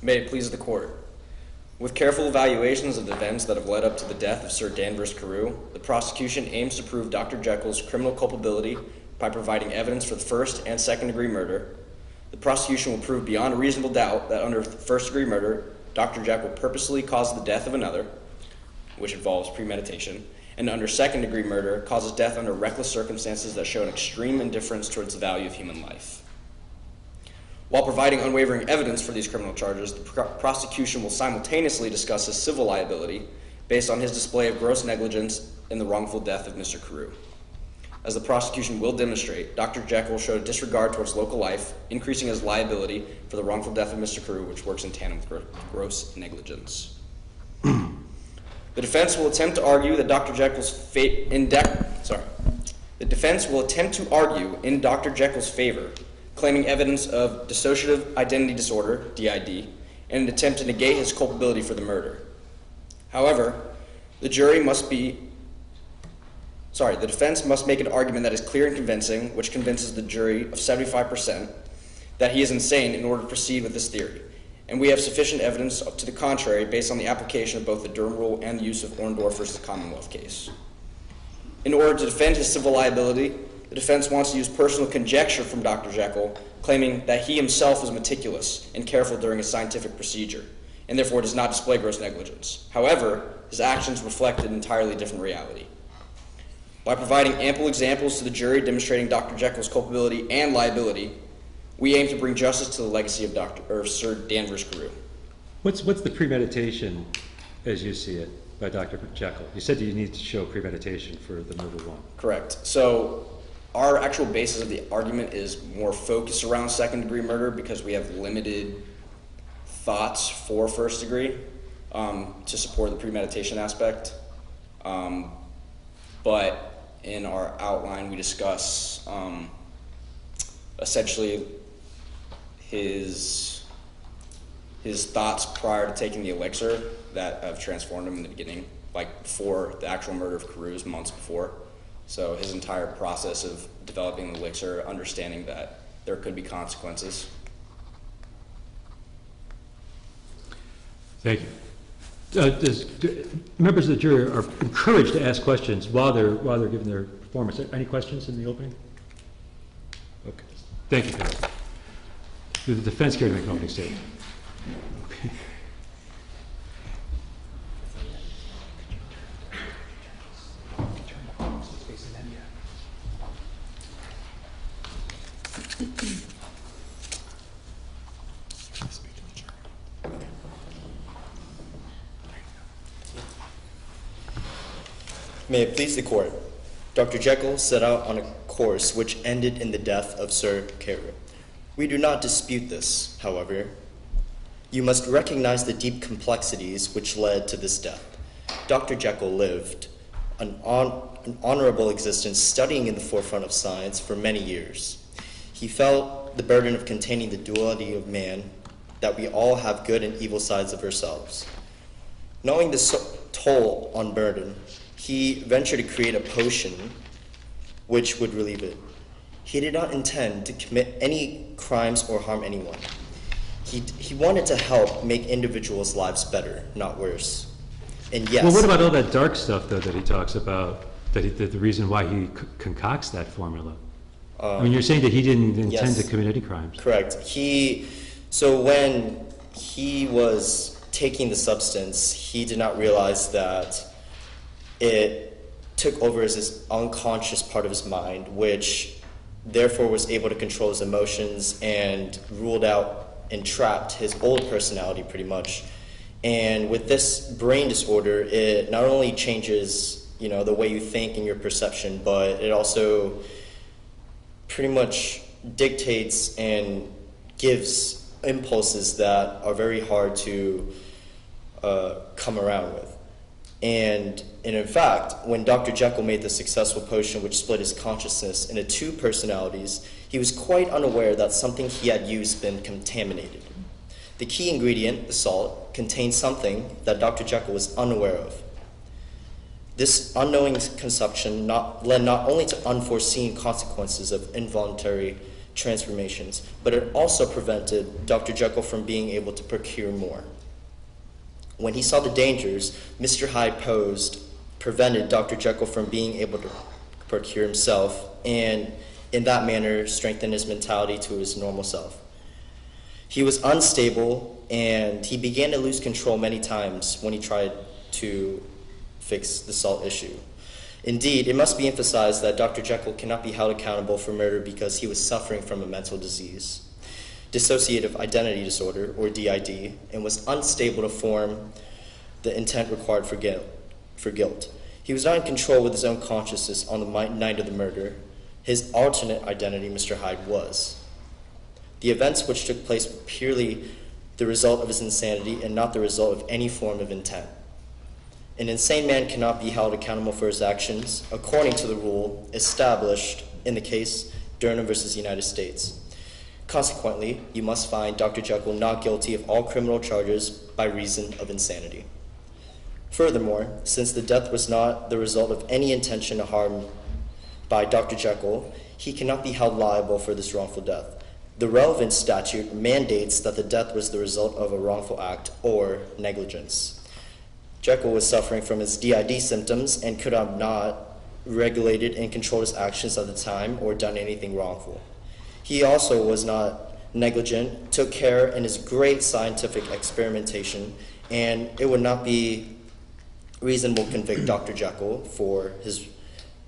May it please the Court. With careful evaluations of the events that have led up to the death of Sir Danvers Carew, the prosecution aims to prove Dr. Jekyll's criminal culpability by providing evidence for the first and second-degree murder. The prosecution will prove beyond a reasonable doubt that under first-degree murder, Dr. Jekyll purposely caused the death of another, which involves premeditation, and under second-degree murder causes death under reckless circumstances that show an extreme indifference towards the value of human life. While providing unwavering evidence for these criminal charges, the prosecution will simultaneously discuss his civil liability based on his display of gross negligence in the wrongful death of Mr. Carew. As the prosecution will demonstrate, Dr. Jekyll showed disregard towards local life, increasing his liability for the wrongful death of Mr. Carew, which works in tandem with gross negligence. The defense will attempt to argue that Dr. Jekyll's The defense will attempt to argue in Dr. Jekyll's favor, claiming evidence of dissociative identity disorder, DID, in an attempt to negate his culpability for the murder. However, the defense must make an argument that is clear and convincing, which convinces the jury of 75% that he is insane in order to proceed with this theory. And we have sufficient evidence to the contrary based on the application of both the Durham Rule and the use of Orndorff versus Commonwealth case. In order to defend his civil liability, the defense wants to use personal conjecture from Dr. Jekyll, claiming that he himself was meticulous and careful during his scientific procedure, and therefore does not display gross negligence. However, his actions reflect an entirely different reality. By providing ample examples to the jury demonstrating Dr. Jekyll's culpability and liability, we aim to bring justice to the legacy of Sir Danvers Carew. What's the premeditation as you see it by Dr. Jekyll? You said you need to show premeditation for the murder one. Correct. So our actual basis of the argument is more focused around second-degree murder because we have limited thoughts for first degree to support the premeditation aspect. But in our outline, we discuss essentially his thoughts prior to taking the elixir that have transformed him in the beginning, like before the actual murder of Carew's, months before. So his entire process of developing the elixir, understanding that there could be consequences. Thank you. Members of the jury are encouraged to ask questions while they're giving their performance. Any questions in the opening? Okay. Thank you, counsel. The defense care to make an opening statement. Okay. May it please the Court. Dr. Jekyll set out on a course which ended in the death of Sir Carew. We do not dispute this, however. You must recognize the deep complexities which led to this death. Dr. Jekyll lived an honorable existence studying in the forefront of science for many years. He felt the burden of containing the duality of man, that we all have good and evil sides of ourselves. Knowing the toll on burden, he ventured to create a potion which would relieve it. He did not intend to commit any crimes or harm anyone. He wanted to help make individuals' lives better, not worse. And yes. Well, what about all that dark stuff, though, that he talks about, that the reason why he concocts that formula? I mean, you're saying that he didn't intend to commit any crimes. Correct. So when he was taking the substance, he did not realize that it took over as this unconscious part of his mind, which therefore was able to control his emotions and ruled out and trapped his old personality pretty much. And with this brain disorder, it not only changes, the way you think and your perception, but it also pretty much dictates and gives impulses that are very hard to come around with. And in fact, when Dr. Jekyll made the successful potion which split his consciousness into two personalities, he was quite unaware that something he had used had been contaminated. The key ingredient, the salt, contained something that Dr. Jekyll was unaware of. This unknowing consumption led not only to unforeseen consequences of involuntary transformations, but it also prevented Dr. Jekyll from being able to procure more. When he saw the dangers Mr. Hyde posed prevented Dr. Jekyll from being able to procure himself, and in that manner strengthen his mentality to his normal self. He was unstable, and he began to lose control many times when he tried to fix the salt issue. Indeed, it must be emphasized that Dr. Jekyll cannot be held accountable for murder because he was suffering from a mental disease, dissociative identity disorder, or DID, and was unstable to form the intent required for guilt. He was not in control with his own consciousness on the night of the murder. His alternate identity, Mr. Hyde, was. The events which took place were purely the result of his insanity and not the result of any form of intent. An insane man cannot be held accountable for his actions according to the rule established in the case Durham versus United States. Consequently, you must find Dr. Jekyll not guilty of all criminal charges by reason of insanity. Furthermore, since the death was not the result of any intention to harm by Dr. Jekyll, he cannot be held liable for this wrongful death. The relevant statute mandates that the death was the result of a wrongful act or negligence. Jekyll was suffering from his DID symptoms and could have not regulated and controlled his actions at the time or done anything wrongful. He also was not negligent, took care in his great scientific experimentation, and it would not be reasonable to convict Dr. Jekyll for his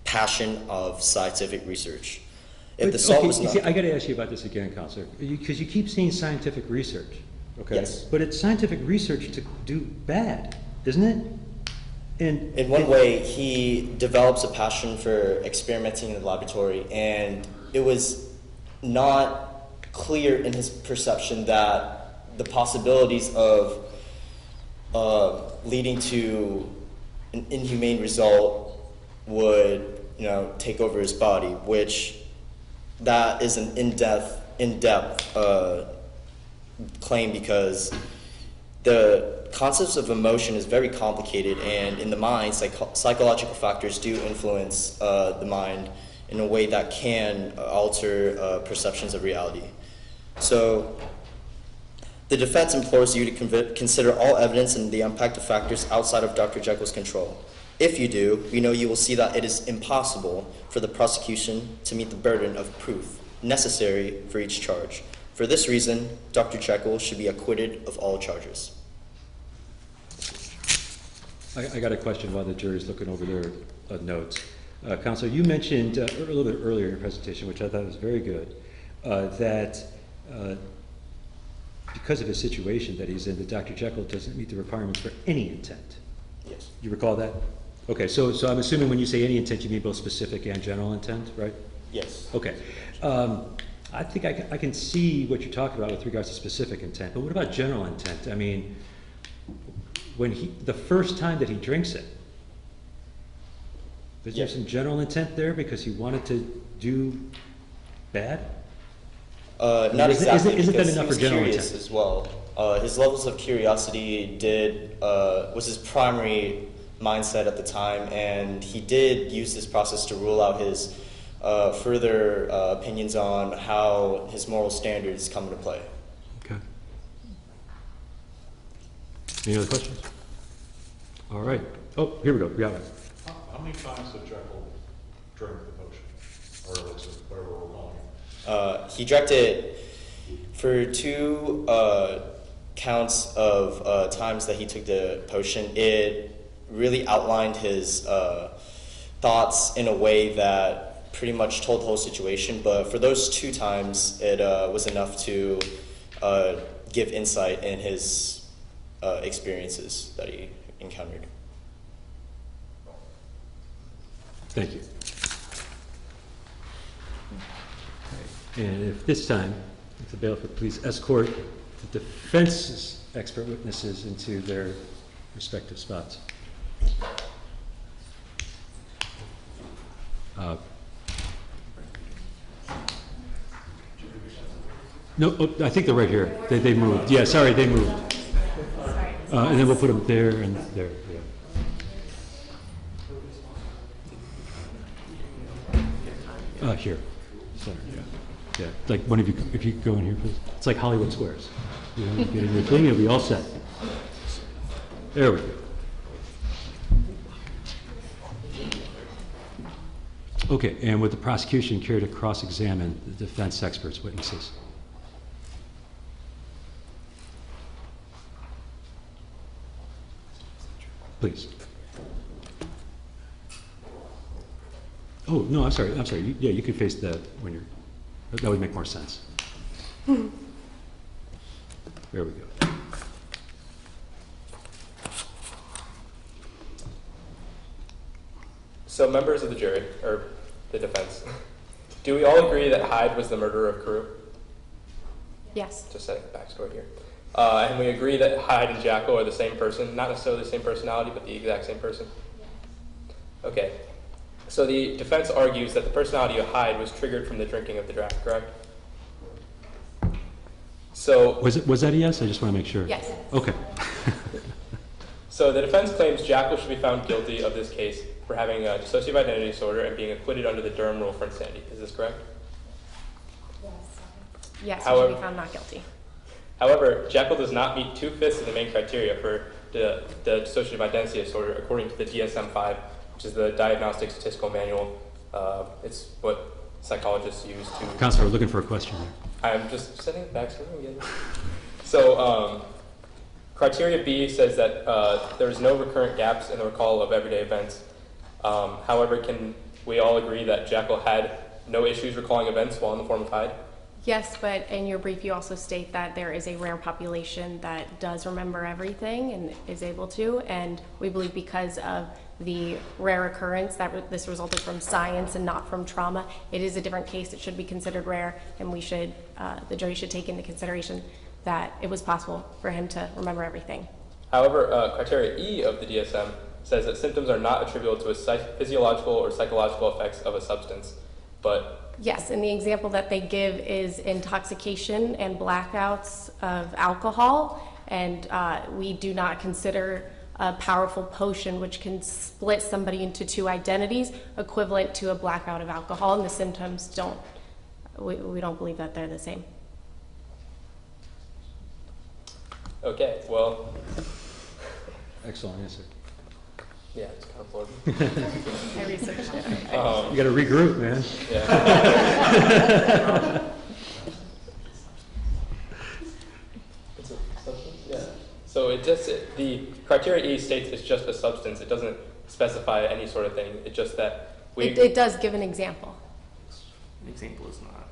passion of scientific research. If the salt was not... See, I got to ask you about this again, Counselor, because you keep saying scientific research, okay? Yes. But it's scientific research to do bad, isn't it? And in one way, he develops a passion for experimenting in the laboratory, and it was not clear in his perception that the possibilities of leading to an inhumane result would, take over his body, which that is an in-depth claim because the concepts of emotion is very complicated, and in the mind, psychological factors do influence the mind in a way that can alter perceptions of reality. So the defense implores you to consider all evidence and the impact of factors outside of Dr. Jekyll's control. If you do, you will see that it is impossible for the prosecution to meet the burden of proof necessary for each charge. For this reason, Dr. Jekyll should be acquitted of all charges. I got a question while the jury's looking over their notes. Counselor, you mentioned a little bit earlier in your presentation, which I thought was very good, that because of his situation that he's in, that Dr. Jekyll doesn't meet the requirements for any intent. Yes. You recall that? Okay, so I'm assuming when you say any intent, you mean both specific and general intent, right? Yes. Okay. I think I can see what you're talking about with regards to specific intent, but what about general intent? I mean, the first time that he drinks it, is there some general intent there because he wanted to do bad? Not exactly, isn't that because enough he was for general curious intent? as well. His levels of curiosity was his primary mindset at the time, and he did use this process to rule out his further opinions on how his moral standards come into play. Okay. Any other questions? All right. Oh, here we go. We got it. How many times did Jekyll drink the potion? Or was it whatever we're calling it? He drank it for 2 counts of times that he took the potion. It really outlined his thoughts in a way that pretty much told the whole situation, but for those 2 times, it was enough to give insight in his experiences that he encountered. Thank you. And if this time, if the bailiff would please escort the defense's expert witnesses into their respective spots. No, I think they're right here. They moved. Yeah, sorry, they moved. And then we'll put them there and there. Yeah. Here. Sorry. Yeah. Yeah, like one of you, if you go in here, please. It's like Hollywood Squares. You know, you get in your thing, you'll be all set. There we go. Okay, and would the prosecution care to cross-examine the defense experts' witnesses? Please. Oh, no, I'm sorry. Yeah, you can face that when you're, that would make more sense. There we go. So members of the jury, or the defense, do we all agree that Hyde was the murderer of Carew? Yes. Just setting the backstory here. And we agree that Hyde and Jekyll are the same person, not necessarily the same personality, but the exact same person? Okay. So the defense argues that the personality of Hyde was triggered from the drinking of the draft, correct? So Was that a yes? I just want to make sure. Yes. Okay. So the defense claims Jekyll should be found guilty of this case for having a dissociative identity disorder and being acquitted under the Durham rule for insanity. Is this correct? Yes, he However- should be found not guilty. However, Jekyll does not meet 2/5 of the main criteria for the dissociative identity disorder according to the DSM-5, which is the Diagnostic Statistical Manual. It's what psychologists use to... Counselor, we're looking for a question here. I'm just setting the backstory again. So, criteria B says that there's no recurrent gaps in the recall of everyday events. However, can we all agree that Jekyll had no issues recalling events while in the form of Hyde? Yes, but in your brief, you also state that there is a rare population that does remember everything and is able to, and we believe because of the rare occurrence that this resulted from science and not from trauma, it is a different case. It should be considered rare, and we should, the jury should take into consideration that it was possible for him to remember everything. However, criteria E of the DSM says that symptoms are not attributable to physiological or psychological effects of a substance, but... Yes, and the example that they give is intoxication and blackouts of alcohol, and we do not consider a powerful potion which can split somebody into two identities equivalent to a blackout of alcohol, and the symptoms don't, we don't believe that they're the same. Okay, well... Excellent answer. Yeah, it's kind of blurry. I researched it. You got to regroup, man. Yeah. It's a substance? Yeah. So the criteria E states it's just a substance. It doesn't specify any sort of thing. It's just that It does give an example. An example is not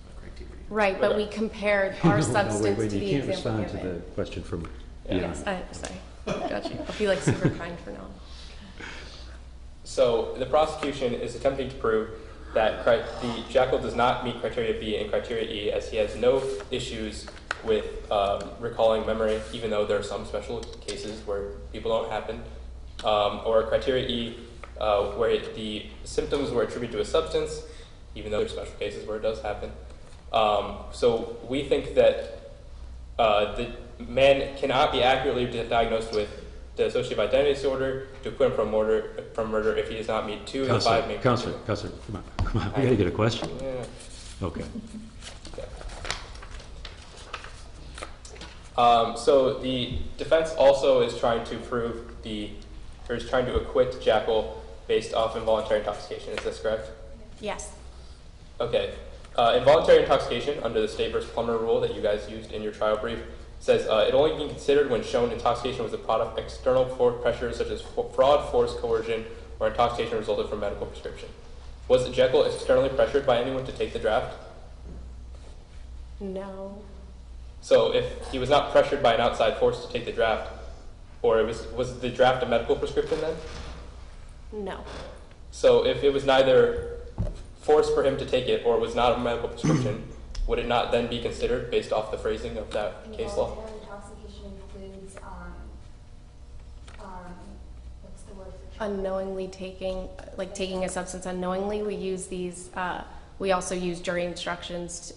a criteria. Right, but we compared our substance wait, to the you can't example respond to given. the question from... Yes, sorry. Got you. I'll be like super kind for now. So the prosecution is attempting to prove that the Jekyll does not meet criteria B and criteria E, as he has no issues with recalling memory, even though there are some special cases where people don't happen, or criteria E, where the symptoms were attributed to a substance, even though there are special cases where it does happen. So we think that the man cannot be accurately diagnosed with dissociative identity disorder to acquit him from murder if he does not meet 2 of the 5 main criteria. Counselor, come on. We got to get a question. Yeah. Okay. So the defense also is trying to acquit Jekyll based off involuntary intoxication. Is this correct? Yes. Okay. Involuntary intoxication under the State versus Plummer rule that you guys used in your trial brief says it only can be considered when shown intoxication was a product of external pressures such as fraud, force, coercion, or intoxication resulted from medical prescription. Was Jekyll externally pressured by anyone to take the draft? No. So if he was not pressured by an outside force to take the draft, or was the draft a medical prescription then? No. So if it was neither forced for him to take it or was not a medical prescription, would it not then be considered based off the phrasing of that case law? Involuntary intoxication includes, what's the word for Unknowingly taking a substance unknowingly. We use these, we also use jury instructions,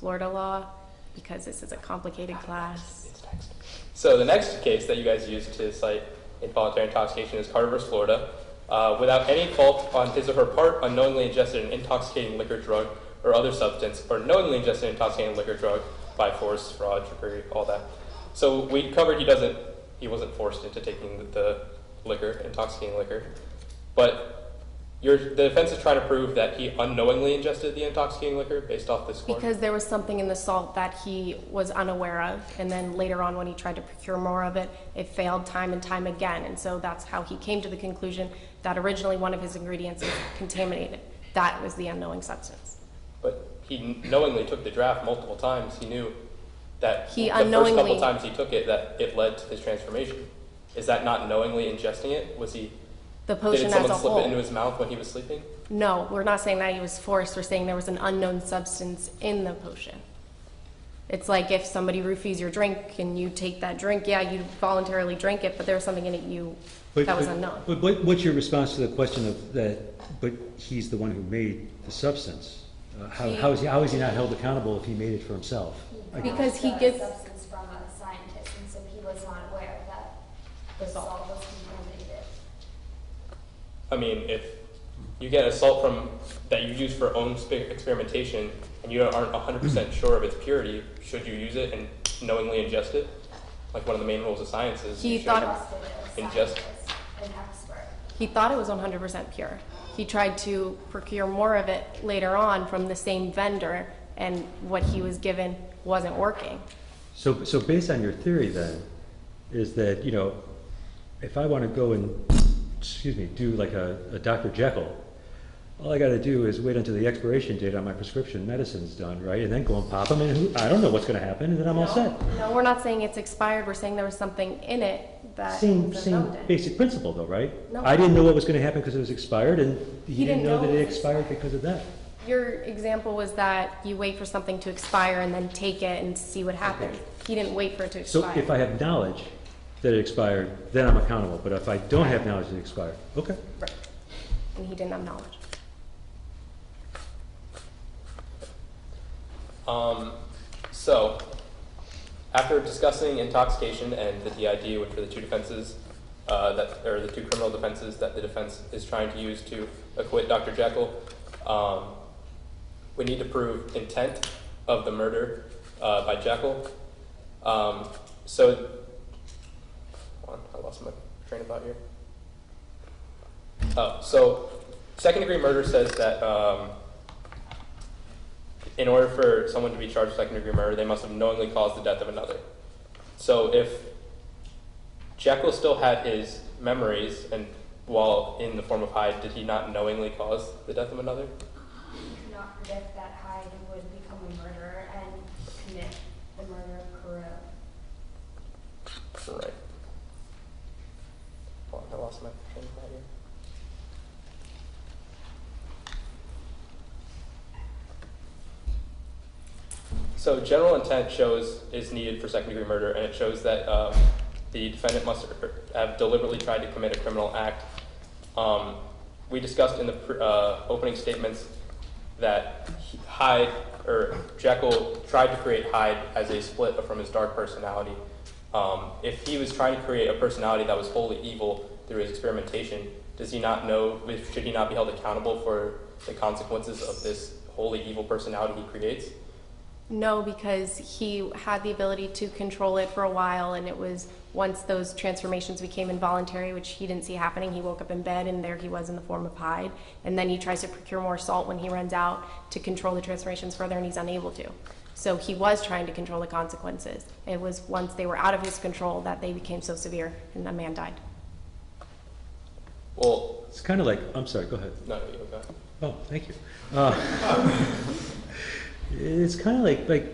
Florida law, because this is a complicated class. So the next case that you guys used to cite involuntary intoxication is Carter versus Florida. without any fault on his or her part, unknowingly ingested an intoxicating liquor, drug, or other substance, or knowingly ingested an intoxicating liquor, drug by force, fraud, trickery, all that. So we covered he wasn't forced into taking the liquor, intoxicating liquor, but the defense is trying to prove that he unknowingly ingested the intoxicating liquor based off this score. Because there was something in the salt that he was unaware of, and then later on when he tried to procure more of it, it failed time and time again, and so that's how he came to the conclusion that originally one of his ingredients was contaminated. That was the unknowing substance. But he knowingly took the draft multiple times. He knew that He the first unknowingly- couple times he took it, that it led to his transformation. Is that not knowingly ingesting it? The potion Did as someone a slip whole. it into his mouth when he was sleeping? No, we're not saying that he was forced. We're saying there was an unknown substance in the potion. It's like if somebody roofies your drink and you take that drink, yeah, you voluntarily drink it, but there was something in it that was unknown. But what's your response to the question of that, but he's the one who made the substance? How is he not held accountable if he made it for himself? Because he got gets- the substance from a scientist, and so he was not aware that the salt was contaminated. I mean, if you get a salt that you use for own experimentation and you aren't 100% sure of its purity, should you use it and knowingly ingest it? Like one of the main rules of science is He you should thought it- Trusted a ingest. scientist, an expert. He thought it was 100% pure. He tried to procure more of it later on from the same vendor, and what he was given wasn't working. So based on your theory then, is that, if I want to go and, do like a Dr. Jekyll, all I got to do is wait until the expiration date on my prescription medicine's done, right? And then go and pop them, and I don't know what's going to happen, and then I'm all set. No, we're not saying it's expired. We're saying there was something in it that Same was unknown. basic principle though, right? No. I didn't know what was going to happen because it was expired, and he didn't didn't know know that it it was expired because of that. Your example was that you wait for something to expire and then take it and see what happens. He didn't wait for it to So expire. if I have knowledge that it expired, then I'm accountable. But if I don't have knowledge that it expired, okay. Right. And he didn't have knowledge. So, after discussing intoxication and the DID, which are the two defenses, the two criminal defenses that the defense is trying to use to acquit Dr. Jekyll, we need to prove intent of the murder by Jekyll. Hold on, I lost my train of thought here. So second-degree murder says that in order for someone to be charged with second-degree murder, they must have knowingly caused the death of another. So if Jekyll still had his memories, and while in the form of Hyde, did he not knowingly cause the death of another? You could not predict that Hyde would become a murderer and commit the murder of Carew. Right. Hold on, I lost my train of thought here. So general intent is needed for second-degree murder, and it shows that the defendant must have deliberately tried to commit a criminal act. We discussed in the opening statements that Jekyll tried to create Hyde as a split from his dark personality. If he was trying to create a personality that was wholly evil through his experimentation, should he not be held accountable for the consequences of this wholly evil personality he creates? No, because he had the ability to control it for a while, and it was once those transformations became involuntary, which he didn't see happening, he woke up in bed and there he was in the form of Hyde, and then he tries to procure more salt when he runs out to control the transformations further, and he's unable to. So he was trying to control the consequences. It was once they were out of his control that they became so severe and a man died. Well, It's kind of like, I'm sorry, go ahead. no, you go ahead. Oh, thank you. It's kind of like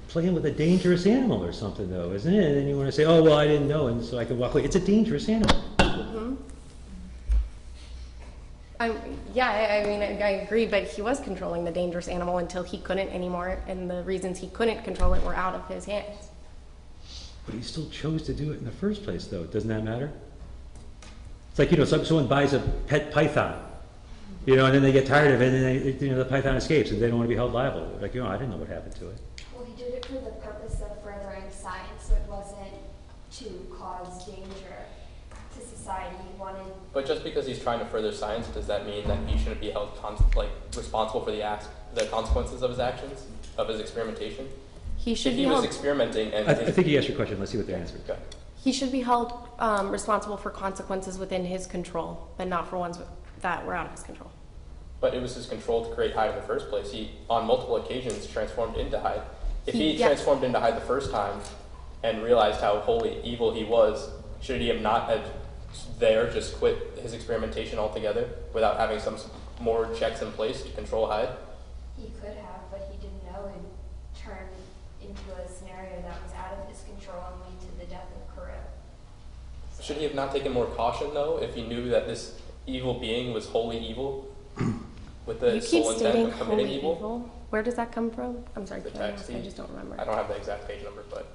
playing with a dangerous animal or something, though, isn't it? And then you want to say, oh, well, I didn't know, and so I can walk away. It's a dangerous animal. Mm-hmm. I agree, but he was controlling the dangerous animal until he couldn't anymore, and the reasons he couldn't control it were out of his hands. But he still chose to do it in the first place, though. Doesn't that matter? It's like, someone buys a pet python, and then they get tired of it, and the python escapes, and they don't want to be held liable. Like, I didn't know what happened to it. Well, he did it for the purpose of furthering science. It wasn't to cause danger to society. He wanted But just because he's trying to further science, does that mean that he shouldn't be held responsible for the consequences of his actions, of his experimentation? He should If be he was held. experimenting and I think he asked your question. Let's see what the answer is. Okay. He should be held responsible for consequences within his control, but not for ones that were out of his control. But it was his control to create Hyde in the first place. He, on multiple occasions, transformed into Hyde. If he transformed into Hyde the first time and realized how wholly evil he was, should he have not just quit his experimentation altogether without having some more checks in place to control Hyde? He could have, but he didn't know and turn into a scenario that was out of his control and lead to the death of Carew. Should he have not taken more caution, though, if he knew that this evil being was wholly evil, with the You keep sole stating intent of committing holy evil? evil. Where does that come from? I'm sorry, The can I text. ask? I just don't remember. I don't have the exact page number, but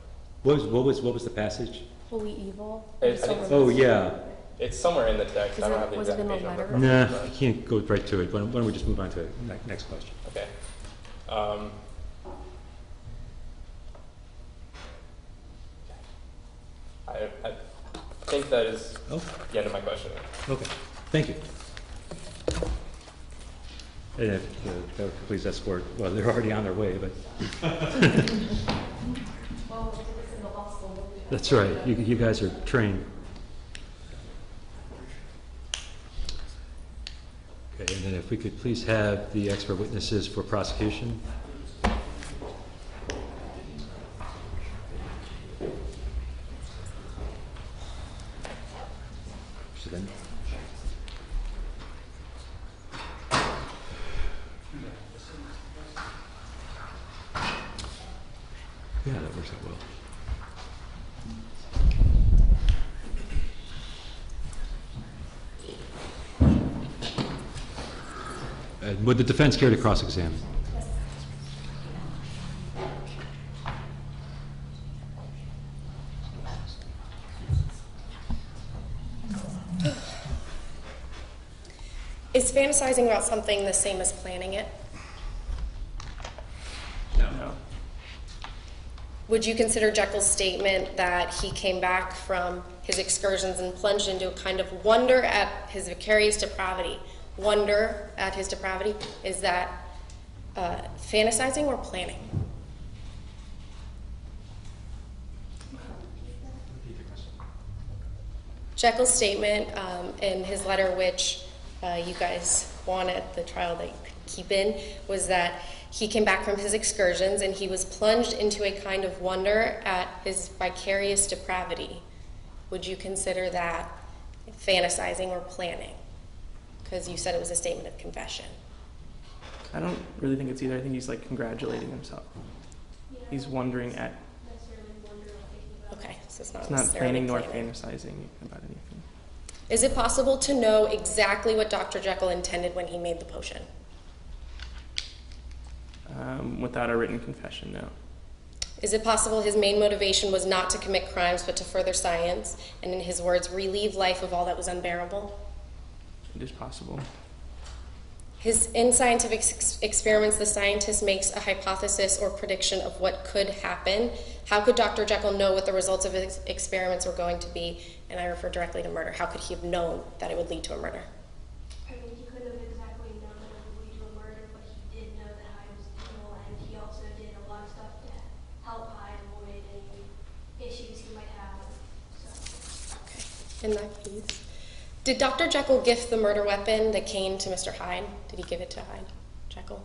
What was the passage? Holy evil? I I just don't think- remember. Oh, yeah. it's somewhere in the text. I don't have the Was it exact in the page number. letter? Nah, you can't go right to it. Why don't we just move on to the next question? Okay. I think that is Oh, the end of my question. okay. Thank you. And if, please escort, well, they're already on their way, but. That's right. You guys are trained. Okay, and then if we could please have the expert witnesses for prosecution. So then- Yeah, that works out well. Would the defense care to cross-examine? Is fantasizing about something the same as planning it? No. Would you consider Jekyll's statement that he came back from his excursions and plunged into a kind of wonder at his vicarious depravity? Wonder at his depravity, is that fantasizing or planning? Jekyll's statement in his letter, which you guys won at the trial that you could keep in, was that he came back from his excursions and he was plunged into a kind of wonder at his vicarious depravity. Would you consider that fantasizing or planning? Because you said it was a statement of confession. I don't really think it's either. I think he's like congratulating himself. He's wondering at. Okay, so it's not It's not necessarily planning nor planning. fantasizing about anything. Is it possible to know exactly what Dr. Jekyll intended when he made the potion? Without a written confession, no. Is it possible his main motivation was not to commit crimes but to further science, and in his words, relieve life of all that was unbearable? It is possible. In scientific experiments, the scientist makes a hypothesis or prediction of what could happen. How could Dr. Jekyll know what the results of his experiments were going to be? And I refer directly to murder. How could he have known that it would lead to a murder? I mean, he couldn't have exactly known that it would lead to a murder, but he did know that Hyde was evil, and he also did a lot of stuff to help Hyde avoid any issues he might have. So. Okay. In that case, did Dr. Jekyll gift the murder weapon, the cane, to Mr. Hyde? Did he give it to Hyde? Jekyll?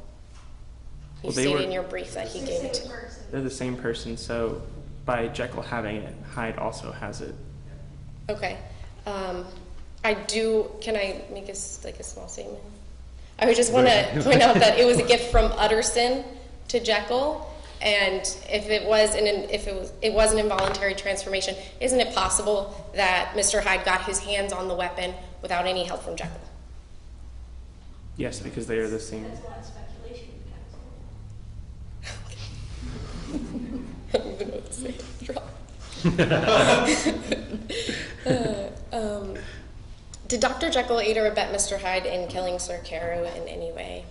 You Well, they stated were- in your brief that he gave it to. They're the same person, so by Jekyll having it, Hyde also has it. Okay. Can I make a small statement? I would just want to point out that it was a gift from Utterson to Jekyll, and if it was an involuntary transformation, isn't it possible that Mr. Hyde got his hands on the weapon without any help from Jekyll? Yes, because they are the same. That's a lot of speculation. I don't even know what to say. Did Dr. Jekyll aid or abet Mr. Hyde in killing Sir Carew in any way?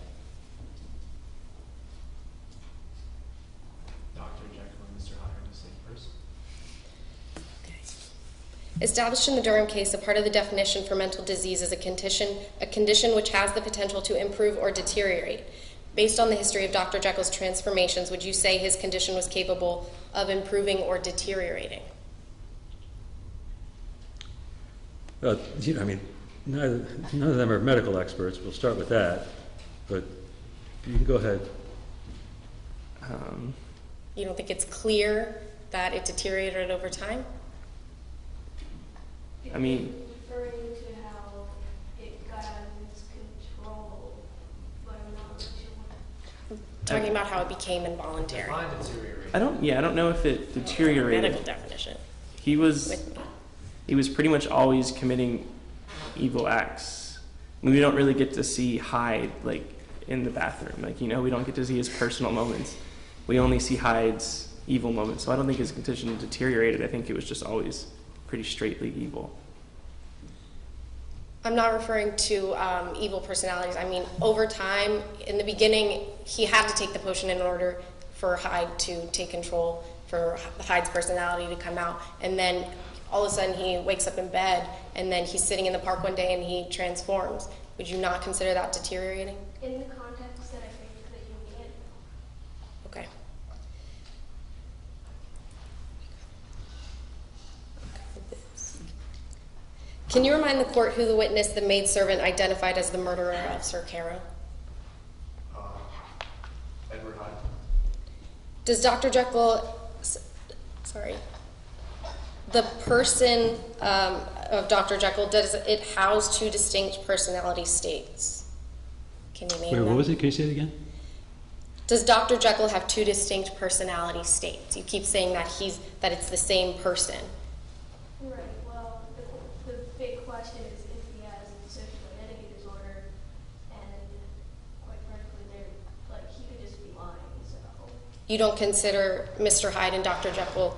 Dr. Jekyll and Mr. Hyde are the same person. Okay. Established in the Durham case, a part of the definition for mental disease is a condition which has the potential to improve or deteriorate. Based on the history of Dr. Jekyll's transformations, would you say his condition was capable of improving or deteriorating? I mean, none of them are medical experts. We'll start with that. But you can go ahead. You don't think it's clear that it deteriorated over time? I mean, Referring to how it got out of his control, but I'm not really sure what. Talking about how it became involuntary. I don't know if it deteriorated. Medical definition. He was pretty much always committing evil acts. We don't really get to see Hyde like in the bathroom. Like, you know, we don't get to see his personal moments. We only see Hyde's evil moments. So I don't think his condition deteriorated. I think it was just always pretty straightly evil. I'm not referring to evil personalities. I mean, over time, in the beginning, he had to take the potion in order for Hyde to take control, for Hyde's personality to come out. And then all of a sudden he wakes up in bed, and then he's sitting in the park one day and he transforms. Would you not consider that deteriorating? In the context that I think that you mean. Okay. Can you remind the court who the witness, the maidservant, identified as the murderer of Sir Carew? Edward Hyde. Does Dr. Jekyll, the person of Dr. Jekyll, does it house two distinct personality states? Can you name them? What was it? Can you say it again? Does Dr. Jekyll have two distinct personality states? You keep saying that it's the same person. Right, well, the big question is if he has a social identity disorder, and quite frankly, he could just be lying, so. You don't consider Mr. Hyde and Dr. Jekyll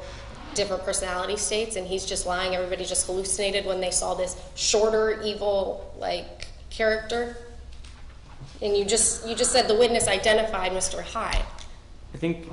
different personality states, and he's just lying, everybody just hallucinated when they saw this shorter, evil, character? And you just said the witness identified Mr. Hyde. I think,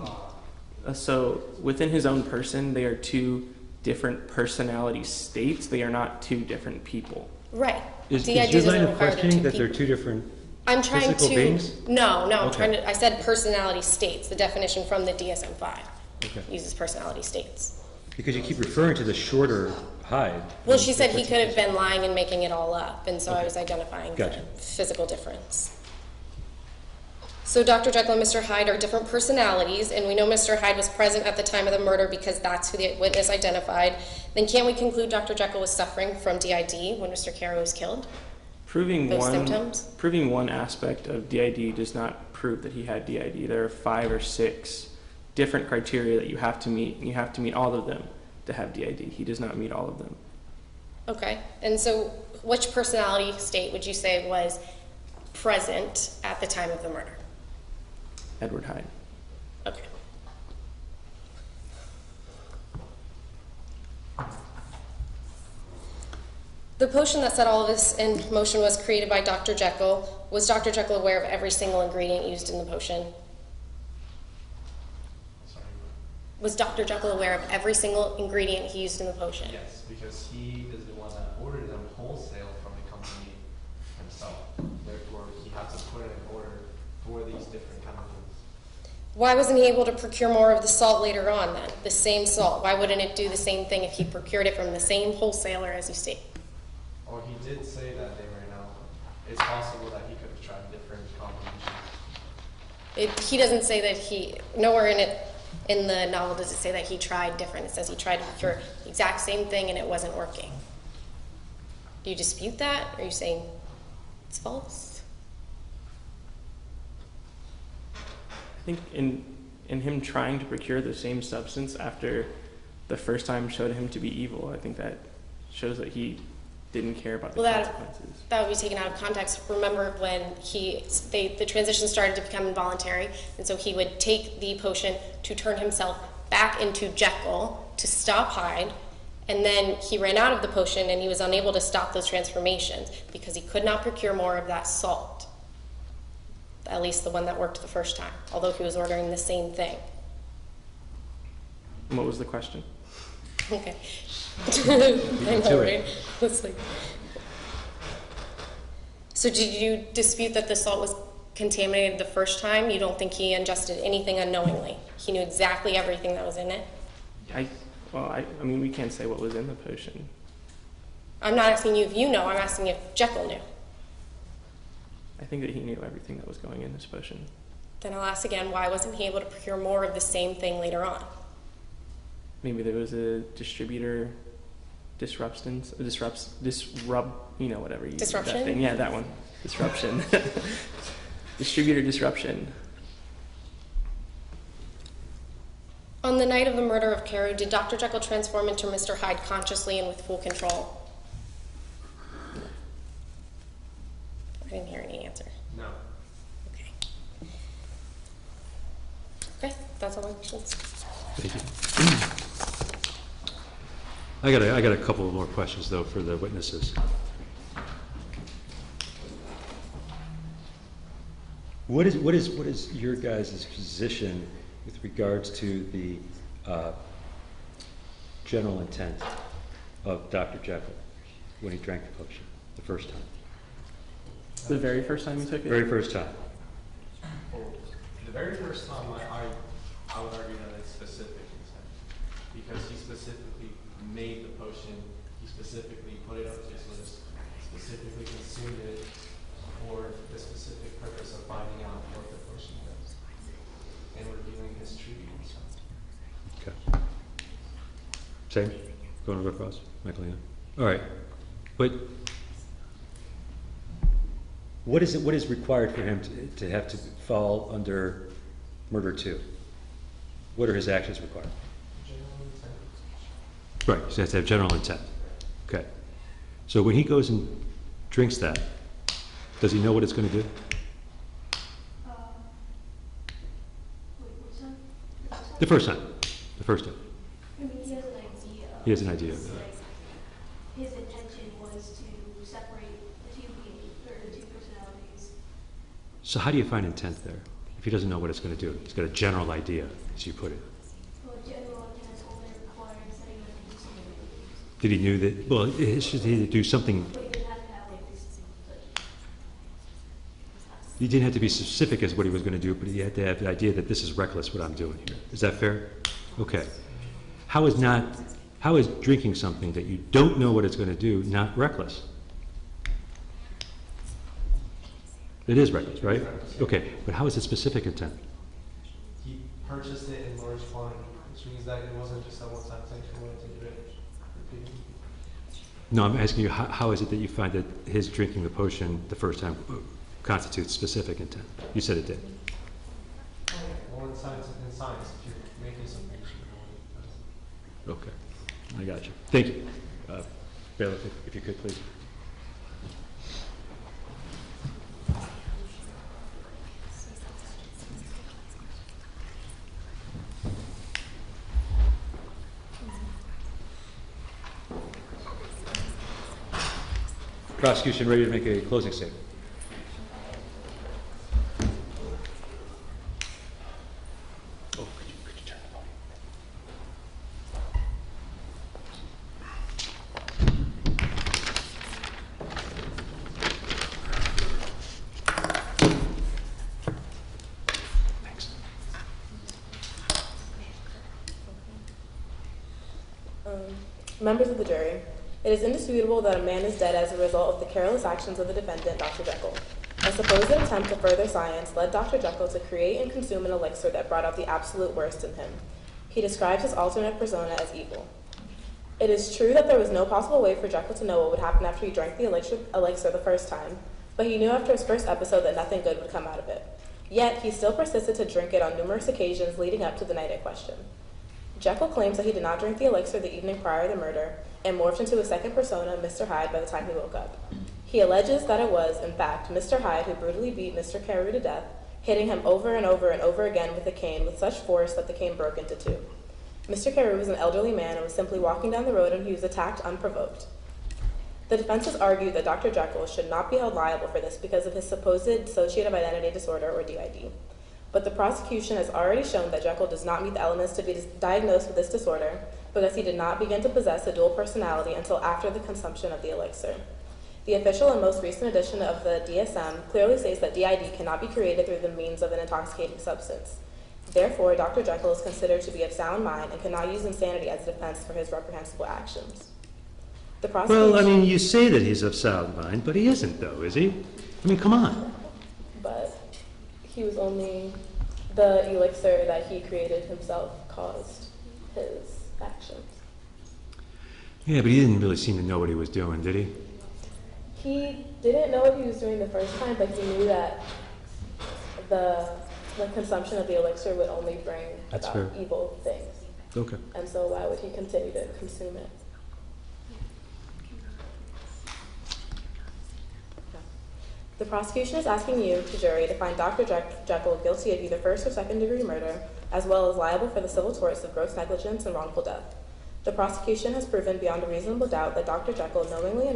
so within his own person, they are two different personality states. They are not two different people. Right. Is your line of questioning that they're two different physical beings? No, Okay. I said personality states. The definition from the DSM-5 Okay. uses personality states. Because you keep referring to the shorter Hyde. Well, she said he could have been lying and making it all up, and so I Okay. was identifying Gotcha. the physical difference. So Dr. Jekyll and Mr. Hyde are different personalities, and we know Mr. Hyde was present at the time of the murder because that's who the witness identified. Then can't we conclude Dr. Jekyll was suffering from DID when Mr. Carew was killed? Proving symptoms? one aspect of DID does not prove that he had DID. There are 5 or 6 different criteria that you have to meet, and you have to meet all of them to have DID. He does not meet all of them. Okay, and so which personality state would you say was present at the time of the murder? Edward Hyde. Okay. The potion that set all of this in motion was created by Dr. Jekyll. Was Dr. Jekyll aware of every single ingredient used in the potion? Sorry. Was Dr. Jekyll aware of every single ingredient he used in the potion? Yes, because he is the one that ordered them wholesale from the company himself. Therefore, he had to put it in order for these different chemicals. Why wasn't he able to procure more of the salt later on then? The same salt. Why wouldn't it do the same thing if he procured it from the same wholesaler as you state? Or he did say that they ran out. It's possible that he could have tried different combinations. He doesn't say that nowhere in the novel does it say that he tried different. It says he tried to procure the exact same thing and it wasn't working. Do you dispute that? Are you saying it's false? I think in him trying to procure the same substance after the first time showed him to be evil, I think that shows that he didn't care about the consequences. That would be taken out of context. Remember when the transition started to become involuntary, and so he would take the potion to turn himself back into Jekyll to stop Hyde, and then he ran out of the potion and he was unable to stop those transformations because he could not procure more of that salt. At least the one that worked the first time, although he was ordering the same thing. And what was the question? Okay. Beat I me know, to right? it. It's like. So did you dispute that the salt was contaminated the first time? You don't think he ingested anything unknowingly? He knew exactly everything that was in it? I mean, we can't say what was in the potion. I'm not asking you if you know, I'm asking if Jekyll knew. I think that he knew everything that was going in this potion. Then I'll ask again, why wasn't he able to procure more of the same thing later on? Maybe there was a distributor disruption. You know, whatever. Disruption? That thing. Yeah, that one. Disruption. Distributor disruption. On the night of the murder of Carew, did Dr. Jekyll transform into Mr. Hyde consciously and with full control? I didn't hear any answer. No. Okay. Okay, that's all my questions. Thank you. I got a couple more questions though for the witnesses. What is your guys' position with regards to the general intent of Dr. Jekyll when he drank the potion the first time? The very first time you took it? Very first time. The very first time, I would argue that it's specific intent, because he specifically made the potion, he specifically put it on his list, specifically consumed it for the specific purpose of finding out what the potion does, and reviewing his tribute himself. Okay. Same? Going to go across? Michael, yeah. All right. But what is required for him to have to fall under murder 2? What are his actions required? General intent. Right, so he has to have general intent. Okay. So when he goes and drinks that, does he know what it's going to do? Wait, what's that? The first time. The first time. I mean, he has an idea. He has an idea. Like, his intention was to separate the two beings, or the two personalities. So how do you find intent there? If he doesn't know what it's going to do, he's got a general idea, as you put it. Well, general intent only requires that he would do something. Did he knew that? Well, he should do something. But he didn't have to have like this, like. He didn't have to be specific as what he was going to do, but he had to have the idea that this is reckless what I'm doing here. Is that fair? Okay. How is drinking something that you don't know what it's going to do not reckless? It is reckless, right? Okay, but how is it specific intent? He purchased it in large quantity, which means that it wasn't just a one-time thing. He wanted to do it repeatedly. No, I'm asking you, how is it that you find that his drinking the potion the first time constitutes specific intent? You said it did. Well, in science, if you're making something, you should know what it does. Okay, I got you. Thank you. Bailiff, if you could, please. Prosecution ready to make a closing statement. Oh, could you turn the volume? Thanks. Members of the jury, it is indisputable that a man is dead as a result of the careless actions of the defendant, Dr. Jekyll. A supposed attempt to further science led Dr. Jekyll to create and consume an elixir that brought out the absolute worst in him. He describes his alternate persona as evil. It is true that there was no possible way for Jekyll to know what would happen after he drank the elixir the first time, but he knew after his first episode that nothing good would come out of it. Yet, he still persisted to drink it on numerous occasions leading up to the night in question. Jekyll claims that he did not drink the elixir the evening prior to the murder and morphed into a second persona, Mr. Hyde, by the time he woke up. He alleges that it was, in fact, Mr. Hyde who brutally beat Mr. Carew to death, hitting him over and over and over again with a cane with such force that the cane broke into two. Mr. Carew was an elderly man and was simply walking down the road and he was attacked unprovoked. The defense has argued that Dr. Jekyll should not be held liable for this because of his supposed dissociative identity disorder, or DID. But the prosecution has already shown that Jekyll does not meet the elements to be diagnosed with this disorder, because he did not begin to possess a dual personality until after the consumption of the elixir. The official and most recent edition of the DSM clearly states that DID cannot be created through the means of an intoxicating substance. Therefore, Dr. Jekyll is considered to be of sound mind and cannot use insanity as a defense for his reprehensible actions. The prosecution... Well, I mean, you say that he's of sound mind, but he isn't, though, is he? I mean, come on. But he was only... The elixir that he created himself caused his actions. Yeah, but he didn't really seem to know what he was doing, did he? He didn't know what he was doing the first time, but he knew that the consumption of the elixir would only bring That's about fair. evil things. Okay. And so why would he continue to consume it? The prosecution is asking you, the jury, to find Dr. Jekyll guilty of either first or second degree murder, as well as liable for the civil torts of gross negligence and wrongful death. The prosecution has proven beyond a reasonable doubt that Dr. Jekyll knowingly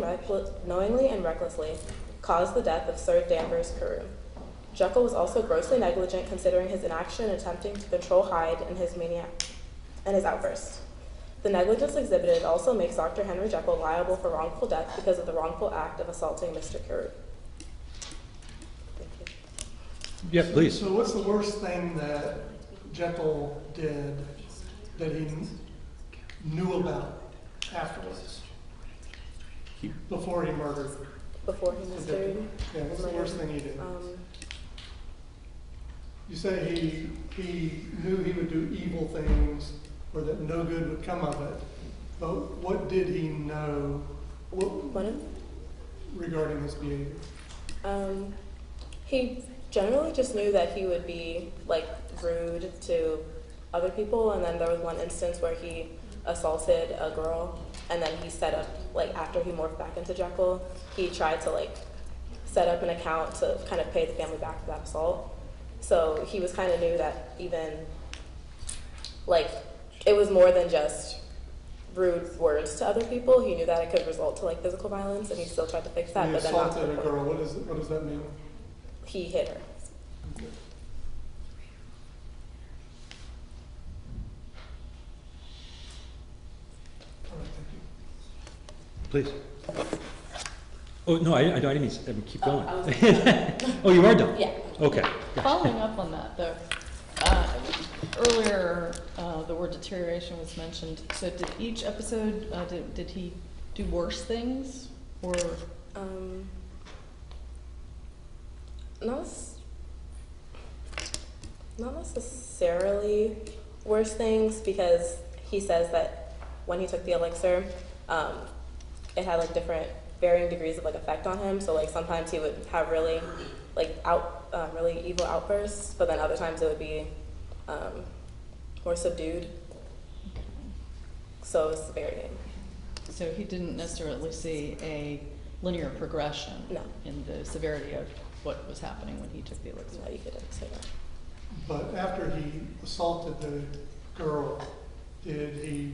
and recklessly caused the death of Sir Danvers Carew. Jekyll was also grossly negligent considering his inaction in attempting to control Hyde and his outbursts. The negligence exhibited also makes Dr. Henry Jekyll liable for wrongful death because of the wrongful act of assaulting Mr. Carew. Yeah, please. So what's the worst thing that Jekyll did that he knew about afterwards? Before he murdered? Before he the murdered? victim? Yeah, what's the worst thing he did? You say he knew he would do evil things or that no good would come of it, but what did he know regarding his behavior? He generally just knew that he would be like rude to other people, and then there was one instance where he assaulted a girl, and then he set up, like after he morphed back into Jekyll, he tried to like set up an account to kind of pay the family back for that assault. So he was kind of knew that even like it was more than just rude words to other people. He knew that it could result to like physical violence, and he still tried to fix that. He but then not to assaulted the a point. girl. What does that mean? He hit her. All right, thank you. Please. Oh, no, I didn't mean to keep going. Oh, you are done? Yeah. Okay. Following up on that, though, earlier the word deterioration was mentioned. So did each episode, did he do worse things, or? Not necessarily worse things, because he says that when he took the elixir, it had like different varying degrees of like effect on him. So like sometimes he would have really like really evil outbursts, but then other times it would be more subdued. So it's varying. So he didn't necessarily see a linear progression in the severity of what was happening when he took the elixir. No, you couldn't say that. But after he assaulted the girl, did he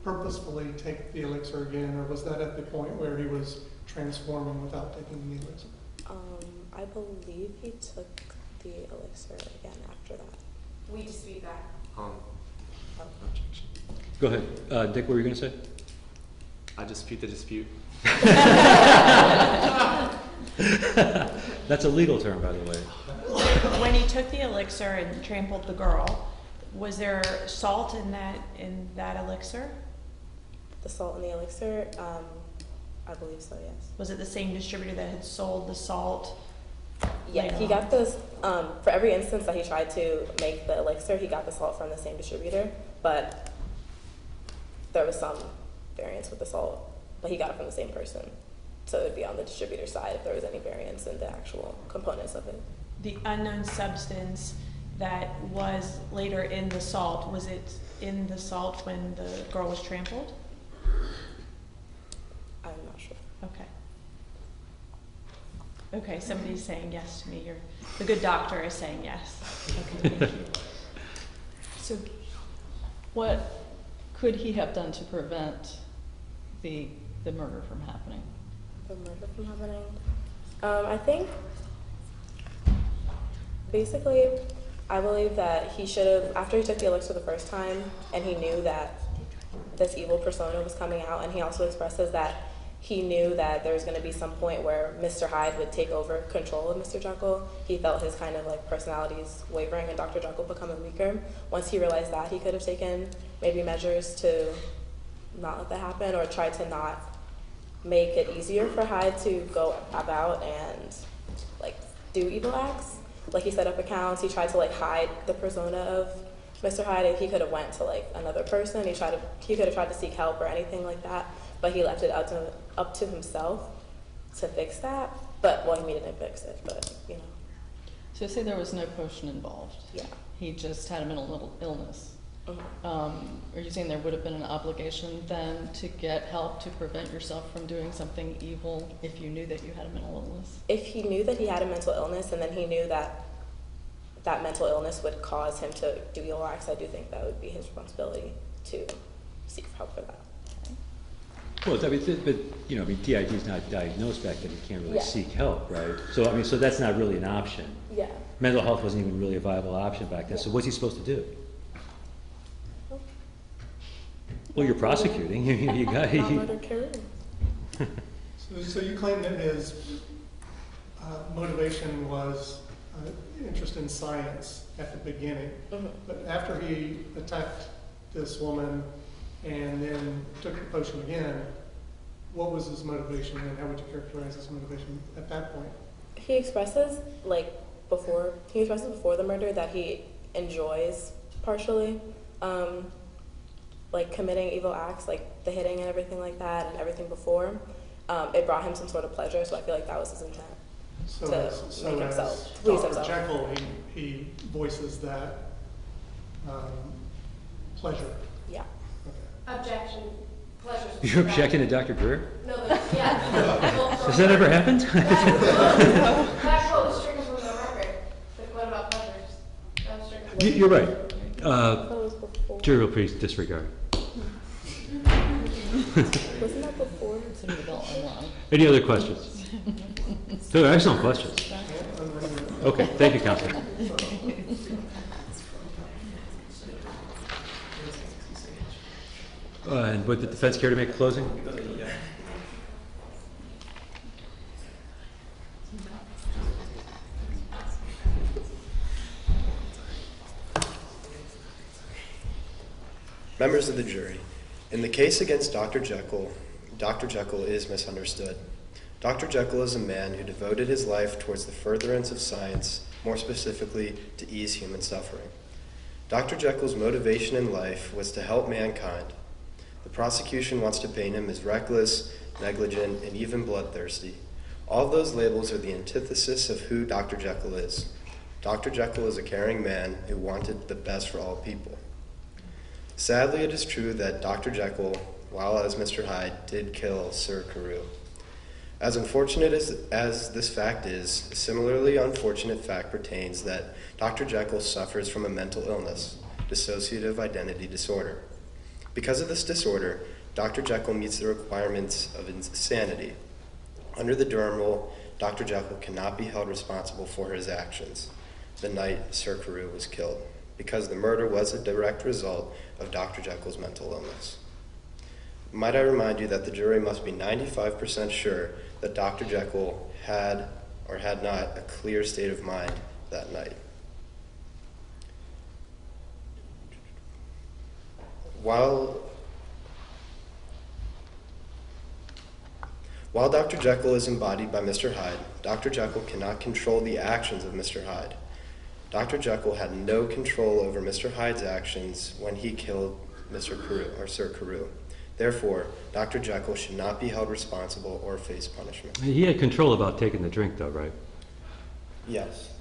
purposefully take the elixir again, or was that at the point where he was transforming without taking the elixir? I believe he took the elixir again after that. We dispute that. Go ahead. Dick, what were you going to say? I dispute the dispute. That's a legal term, by the way. When he took the elixir and trampled the girl, was there salt in that elixir? The salt in the elixir, I believe so, yes. Was it the same distributor that had sold the salt? Yeah, he got this, for every instance that he tried to make the elixir, he got the salt from the same distributor, but there was some variance with the salt, but he got it from the same person. So it would be on the distributor side if there was any variance in the actual components of it. The unknown substance that was later in the salt, was it in the salt when the girl was trampled? I'm not sure. Okay. Okay, somebody's saying yes to me. The good doctor is saying yes. Okay, thank you. So what could he have done to prevent the murder from happening? The murder from happening? I think basically I believe that he should have, after he took the elixir the first time, and he knew that this evil persona was coming out, and he also expresses that he knew that there was going to be some point where Mr. Hyde would take over control of Mr. Jekyll. He felt his kind of like personalities wavering and Dr. Jekyll becoming weaker. Once he realized that, he could have taken maybe measures to not let that happen, or try to not make it easier for Hyde to go about and like do evil acts. Like he set up accounts, he tried to like hide the persona of Mr. Hyde. If he could have went to like another person, he could have tried to seek help or anything like that, but he left it up to himself to fix that. But well, he didn't fix it, but you know. So say there was no potion involved. Yeah. He just had a mental illness. Mhm. Are you saying there would have been an obligation then to get help to prevent yourself from doing something evil if you knew that you had a mental illness? If he knew that he had a mental illness, and then he knew that that mental illness would cause him to do evil acts, I do think that would be his responsibility to seek help for that. Well, I mean, but, you know, I mean, TID is not diagnosed back then, he can't really Yeah. seek help, right? So, I mean, so that's not really an option. Yeah. Mental health wasn't even really a viable option back then, so what's he supposed to do? Well, you're prosecuting, you got, Not murder Carew. So you claim that his motivation was interest in science at the beginning, Mhm. but after he attacked this woman and then took the potion again, what was his motivation, and how would you characterize his motivation at that point? He expresses before the murder that he enjoys partially like committing evil acts, like the hitting and everything like that, and everything before. It brought him some sort of pleasure, so I feel like that was his intent. So To as make himself please Dr. himself. Jekyll, he voices that pleasure. Yeah. Objection. Pleasure. You're objecting to Dr. Greer? No, yeah. Has that ever happened? That quote was stricken from the record. The quote about pleasures. That was stricken from You're right. Jury will please disregard. Wasn't that before? Any other questions? So, excellent questions. Okay, thank you, Counselor. And would the defense care to make a closing? Members of the jury, in the case against Dr. Jekyll is misunderstood. Dr. Jekyll is a man who devoted his life towards the furtherance of science, more specifically to ease human suffering. Dr. Jekyll's motivation in life was to help mankind. The prosecution wants to paint him as reckless, negligent, and even bloodthirsty. All of those labels are the antithesis of who Dr. Jekyll is. Dr. Jekyll is a caring man who wanted the best for all people. Sadly, it is true that Dr. Jekyll, while as Mr. Hyde, did kill Sir Carew. As unfortunate as this fact is, a similarly unfortunate fact pertains that Dr. Jekyll suffers from a mental illness, dissociative identity disorder. Because of this disorder, Dr. Jekyll meets the requirements of insanity. Under the Durham Rule, Dr. Jekyll cannot be held responsible for his actions the night Sir Carew was killed, because the murder was a direct result of Dr. Jekyll's mental illness. Might I remind you that the jury must be 95% sure that Dr. Jekyll had or had not a clear state of mind that night. While Dr. Jekyll is embodied by Mr. Hyde, Dr. Jekyll cannot control the actions of Mr. Hyde. Dr. Jekyll had no control over Mr. Hyde's actions when he killed Mr. Carew, or Sir Carew. Therefore, Dr. Jekyll should not be held responsible or face punishment. He had control about taking the drink, though, right? Yes,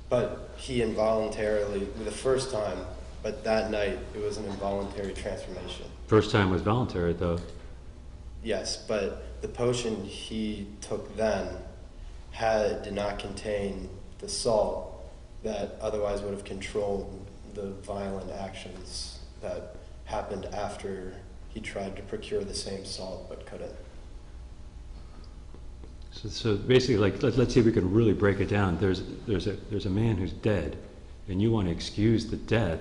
but he involuntarily, the first time, but that night, it was an involuntary transformation. First time was voluntary, though. Yes, but the potion he took then did not contain the salt that otherwise would have controlled the violent actions that happened after he tried to procure the same salt but couldn't. So basically, like, let's see if we can really break it down. There's a man who's dead, and you want to excuse the death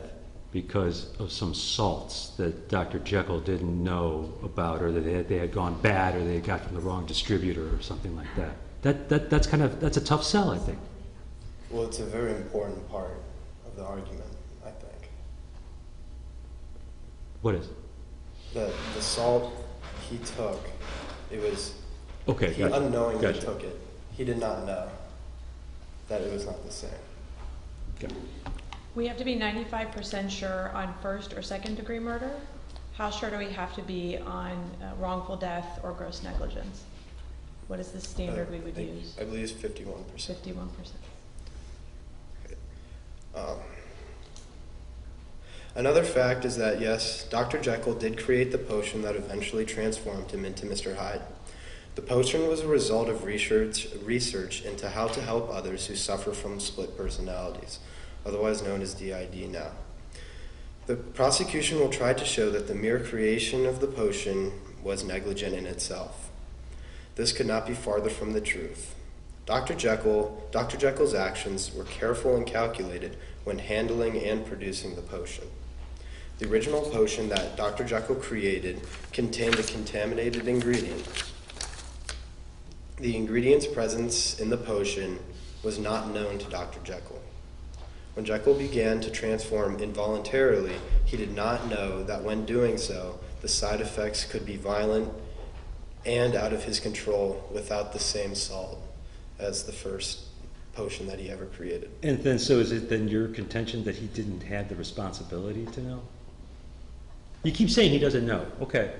because of some salts that Dr. Jekyll didn't know about, or that they had gone bad, or they had got from the wrong distributor, or something like that. That's a tough sell, I think. Well, it's a very important part of the argument, I think. What is? The salt he took, it was, Okay, he gotcha. unknowingly Gotcha. took it. He did not know that it was not the same. Okay. We have to be 95% sure on first or second degree murder. How sure do we have to be on wrongful death or gross negligence? What is the standard we would use? I believe it's 51%. 51%. Another fact is that, yes, Dr. Jekyll did create the potion that eventually transformed him into Mr. Hyde. The potion was a result of research into how to help others who suffer from split personalities, otherwise known as DID now. The prosecution will try to show that the mere creation of the potion was negligent in itself. This could not be farther from the truth. Dr. Jekyll's actions were careful and calculated when handling and producing the potion. The original potion that Dr. Jekyll created contained a contaminated ingredient. The ingredient's presence in the potion was not known to Dr. Jekyll. When Jekyll began to transform involuntarily, he did not know that when doing so, the side effects could be violent and out of his control without the same salt as the first potion that he ever created. And then, so is it then your contention that he didn't have the responsibility to know? You keep saying he doesn't know. Okay.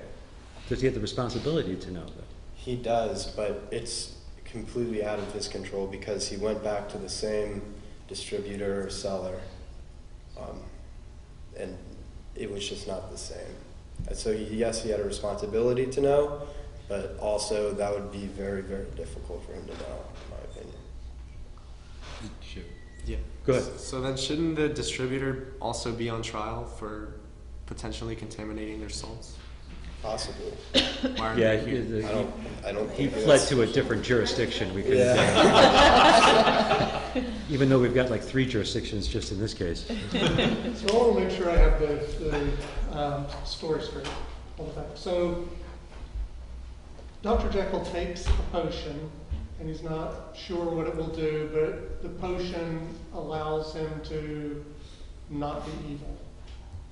Does he have the responsibility to know, though? He does, but it's completely out of his control because he went back to the same distributor or seller, and it was just not the same. And so yes, he had a responsibility to know, but also that would be very, very difficult for him to know, in my opinion. Sure. Yeah. Go ahead. So then shouldn't the distributor also be on trial for potentially contaminating their salts? Possibly. Why aren't Yeah, they here? I don't he think fled that's- to a different jurisdiction. We could, even though we've got like 3 jurisdictions just in this case. So I want to make sure I have the story straight all the time. So Dr. Jekyll takes a potion, and he's not sure what it will do, but the potion allows him to not be evil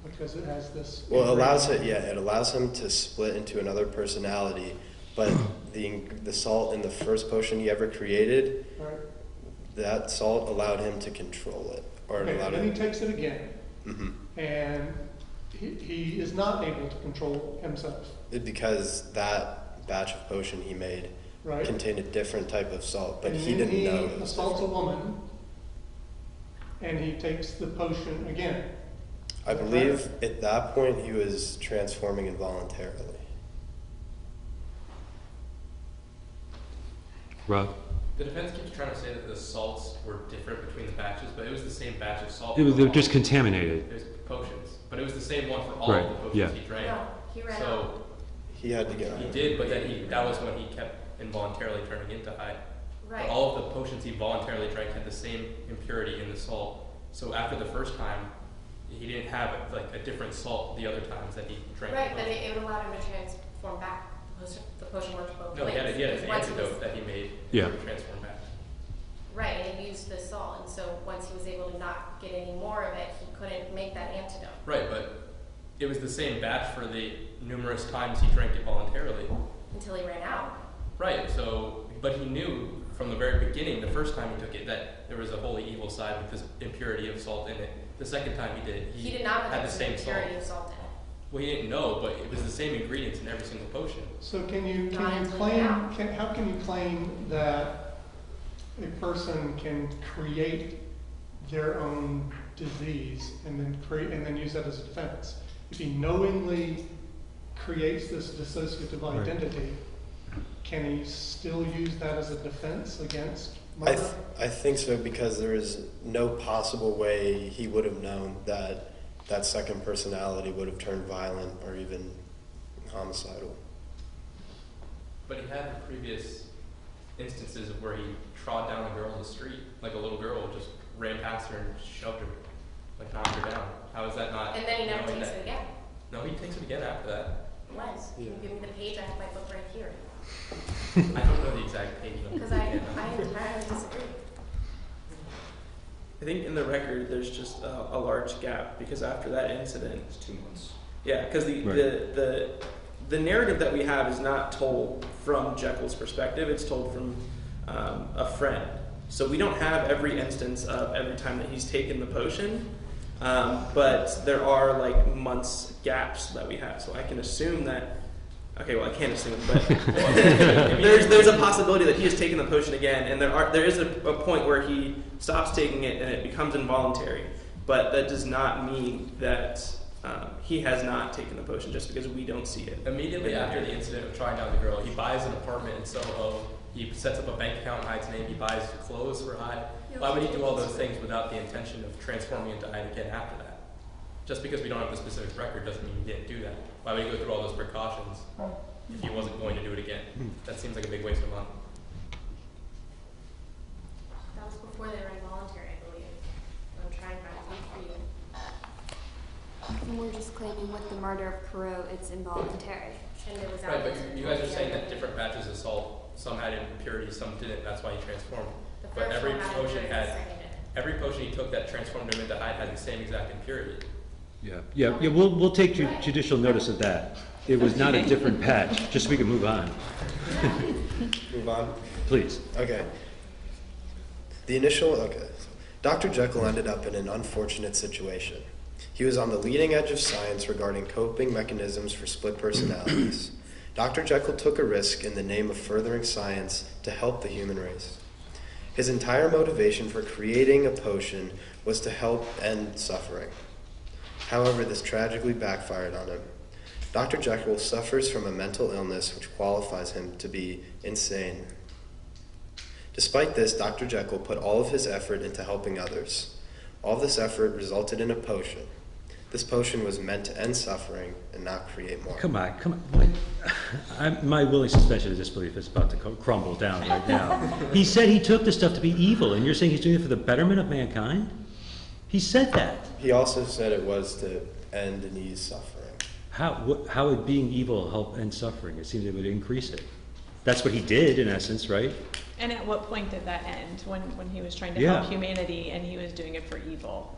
because it has this. Well, it allows him to split into another personality, but the salt in the first potion he ever created, Right. that salt allowed him to control it, or it Okay, allowed then him. he takes it again, Mm-hmm. and he is not able to control himself. Because that batch of potion he made Right. contained a different type of salt, but And he then didn't know. It he was assaults a different. woman, and he takes the potion again. I believe at that point he was transforming involuntarily. Rob? The defense keeps trying to say that the salts were different between the batches, but it was the same batch of salt. They're for just all. contaminated. There's potions, but it was the same one for all Right, of the potions yeah. he drank. No, he ran So out. He had to get he out. did, but then that was when he kept involuntarily turning into Hyde. Right. But all of the potions he voluntarily drank had the same impurity in the salt. So after the first time, he didn't have like a different salt the other times that he drank. Right, the but potion. it would allow him to transform back. The potion worked both No, ways. he had an Because once he was- antidote that he made Yeah. to transform back. Right, and he used the salt, and so once he was able to not get any more of it, he couldn't make that antidote. Right, but it was the same batch for the numerous times he drank it voluntarily. Until he ran out. Right, so, but he knew from the very beginning, the first time he took it, that there was a wholly evil side with this impurity of salt in it. The second time he did, He did not had have the the same salt. purity of salt in it. Well, he didn't know, but it was the same ingredients in every single potion. So can you Not until claim, now. how can you claim that a person can create their own disease and then use that as a defense? If he knowingly creates this dissociative Right. identity, can he still use that as a defense against murder? I think so, because there is no possible way he would have known that that second personality would have turned violent or even homicidal. But he had the previous instances of where he trod down a girl in the street, like a little girl, just ran past her and shoved her, like knocked her down. How is that not? And then he never knowing takes that- it again. No, he takes it again after that. It was. You give me the page, I have my book right here. I don't know the exact page. Because I entirely disagree. I think in the record there's just a large gap because after that incident, It's 2 months. yeah, because the narrative that we have is not told from Jekyll's perspective; it's told from a friend. So we don't have every instance of every time that he's taken the potion, but there are like months gaps that we have. So I can assume that. Okay, well I can't assume, but there's a possibility that he has taken the potion again, and there is a point where he stops taking it and it becomes involuntary. But that does not mean that he has not taken the potion just because we don't see it. Immediately after the incident of trying down the girl, he buys an apartment in Soho. He sets up a bank account in Hyde's name. He buys clothes for Hyde. Why would he do all those things without the intention of transforming into Hyde again after that? Just because we don't have the specific record doesn't mean he didn't do that. Why would he go through all those precautions if he wasn't going to do it again? That seems like a big waste of money. That was before they were involuntary, I believe. I'm trying to find for you. And we're just claiming with the murder of Carew, it's involuntary. And it was Right, out. but you guys are saying that different batches of salt, some had impurities, some didn't. That's why he transformed. The But first every one had potion impurities, had, the second didn't. every potion he took that transformed him into Hyde had the same exact impurity. Yeah, we'll take judicial notice of that. It was not a different patch, just so we can move on. Move on? Please. Okay. Dr. Jekyll ended up in an unfortunate situation. He was on the leading edge of science regarding coping mechanisms for split personalities. Dr. Jekyll took a risk in the name of furthering science to help the human race. His entire motivation for creating a potion was to help end suffering. However, this tragically backfired on him. Dr. Jekyll suffers from a mental illness which qualifies him to be insane. Despite this, Dr. Jekyll put all of his effort into helping others. All this effort resulted in a potion. This potion was meant to end suffering and not create more. Come on. My willing suspension of disbelief is about to crumble down right now. He said he took this stuff to be evil, and you're saying he's doing it for the betterment of mankind? He said that. He also said it was to end and ease suffering. How would being evil help end suffering? It seems it would increase it. That's what he did, in essence, right? And at what point did that end? When he was trying to Yeah. help humanity and he was doing it for evil?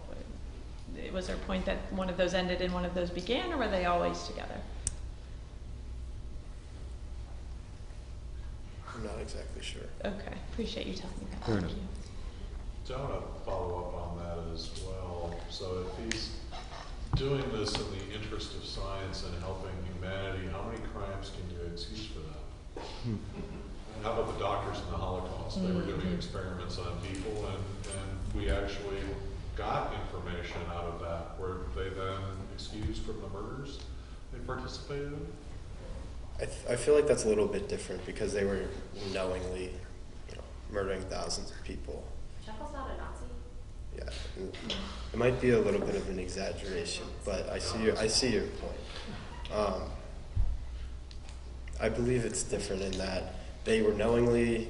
Was there a point that one of those ended and one of those began, or were they always together? I'm not exactly sure. Okay, appreciate you telling me that. Fair Thank enough. you. So I want to follow up on that as well. So if he's doing this in the interest of science and helping humanity, how many crimes can you excuse for that? And how about the doctors in the Holocaust? They were doing experiments on people, and we actually got information out of that. Were they then excused from the murders they participated in? I feel like that's a little bit different because they were knowingly, murdering thousands of people. Jekyll's not a Nazi. Yeah, it might be a little bit of an exaggeration, but I see your point. I believe it's different in that they were knowingly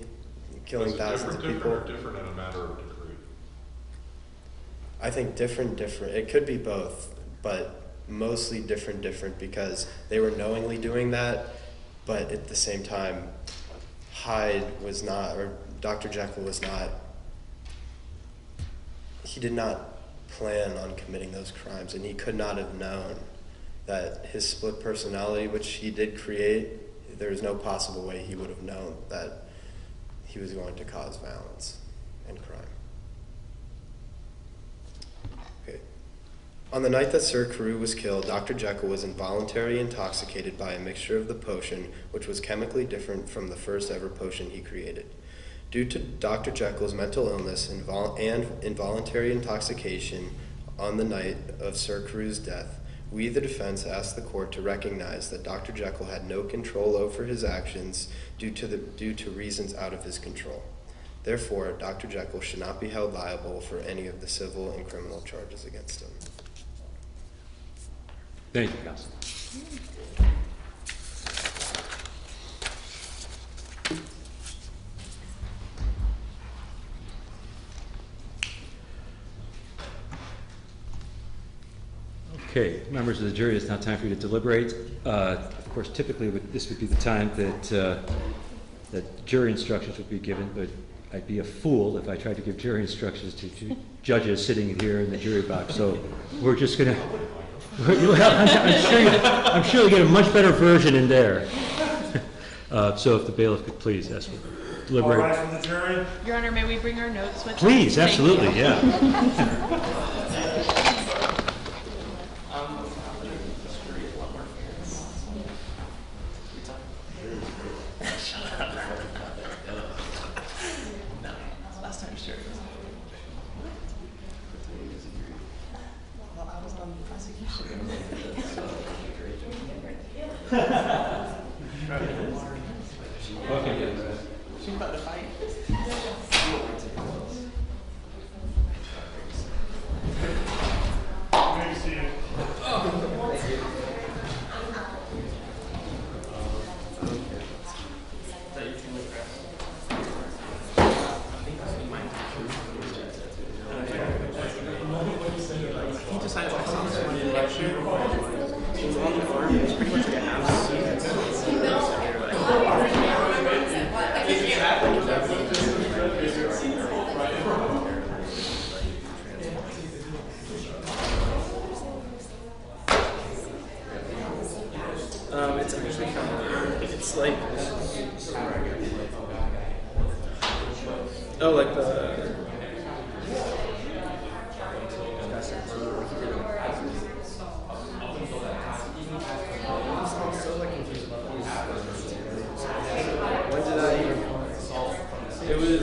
killing thousands of people. Different or different in a matter of degree? I think different. It could be both, but mostly different because they were knowingly doing that, but at the same time, Hyde was not, or Dr. Jekyll was not, he did not plan on committing those crimes, and he could not have known that his split personality, which he did create, there is no possible way he would have known that he was going to cause violence and crime. Okay. On the night that Sir Carew was killed, Dr. Jekyll was involuntarily intoxicated by a mixture of the potion, which was chemically different from the first ever potion he created. Due to Dr. Jekyll's mental illness and involuntary intoxication on the night of Sir Carew's death, we, the defense, asked the court to recognize that Dr. Jekyll had no control over his actions due to reasons out of his control. Therefore, Dr. Jekyll should not be held liable for any of the civil and criminal charges against him. Thank you, counsel. Okay, members of the jury, it's now time for you to deliberate. Of course, typically this would be the time that jury instructions would be given, but I'd be a fool if I tried to give jury instructions to judges sitting here in the jury box. So we're just going to, I'm sure you'll get a much better version in there. So if the bailiff could please ask for deliberate. All right, from the jury. Your Honor, may we bring our notes with us? Please, Thank absolutely, you. yeah. Last time, sure. Well, I was on the prosecution. Okay. She's about to fight. Maybe see it. He decided I saw someone in the lecture. It was on the farm. It was pretty much like a house. It's actually kind of, it's like, oh, like the, when did I even, it was,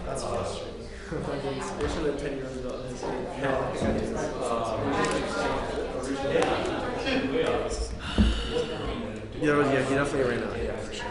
that's awesome. They should have 10 years ago. Yeah, he definitely ran out. Yeah, for sure.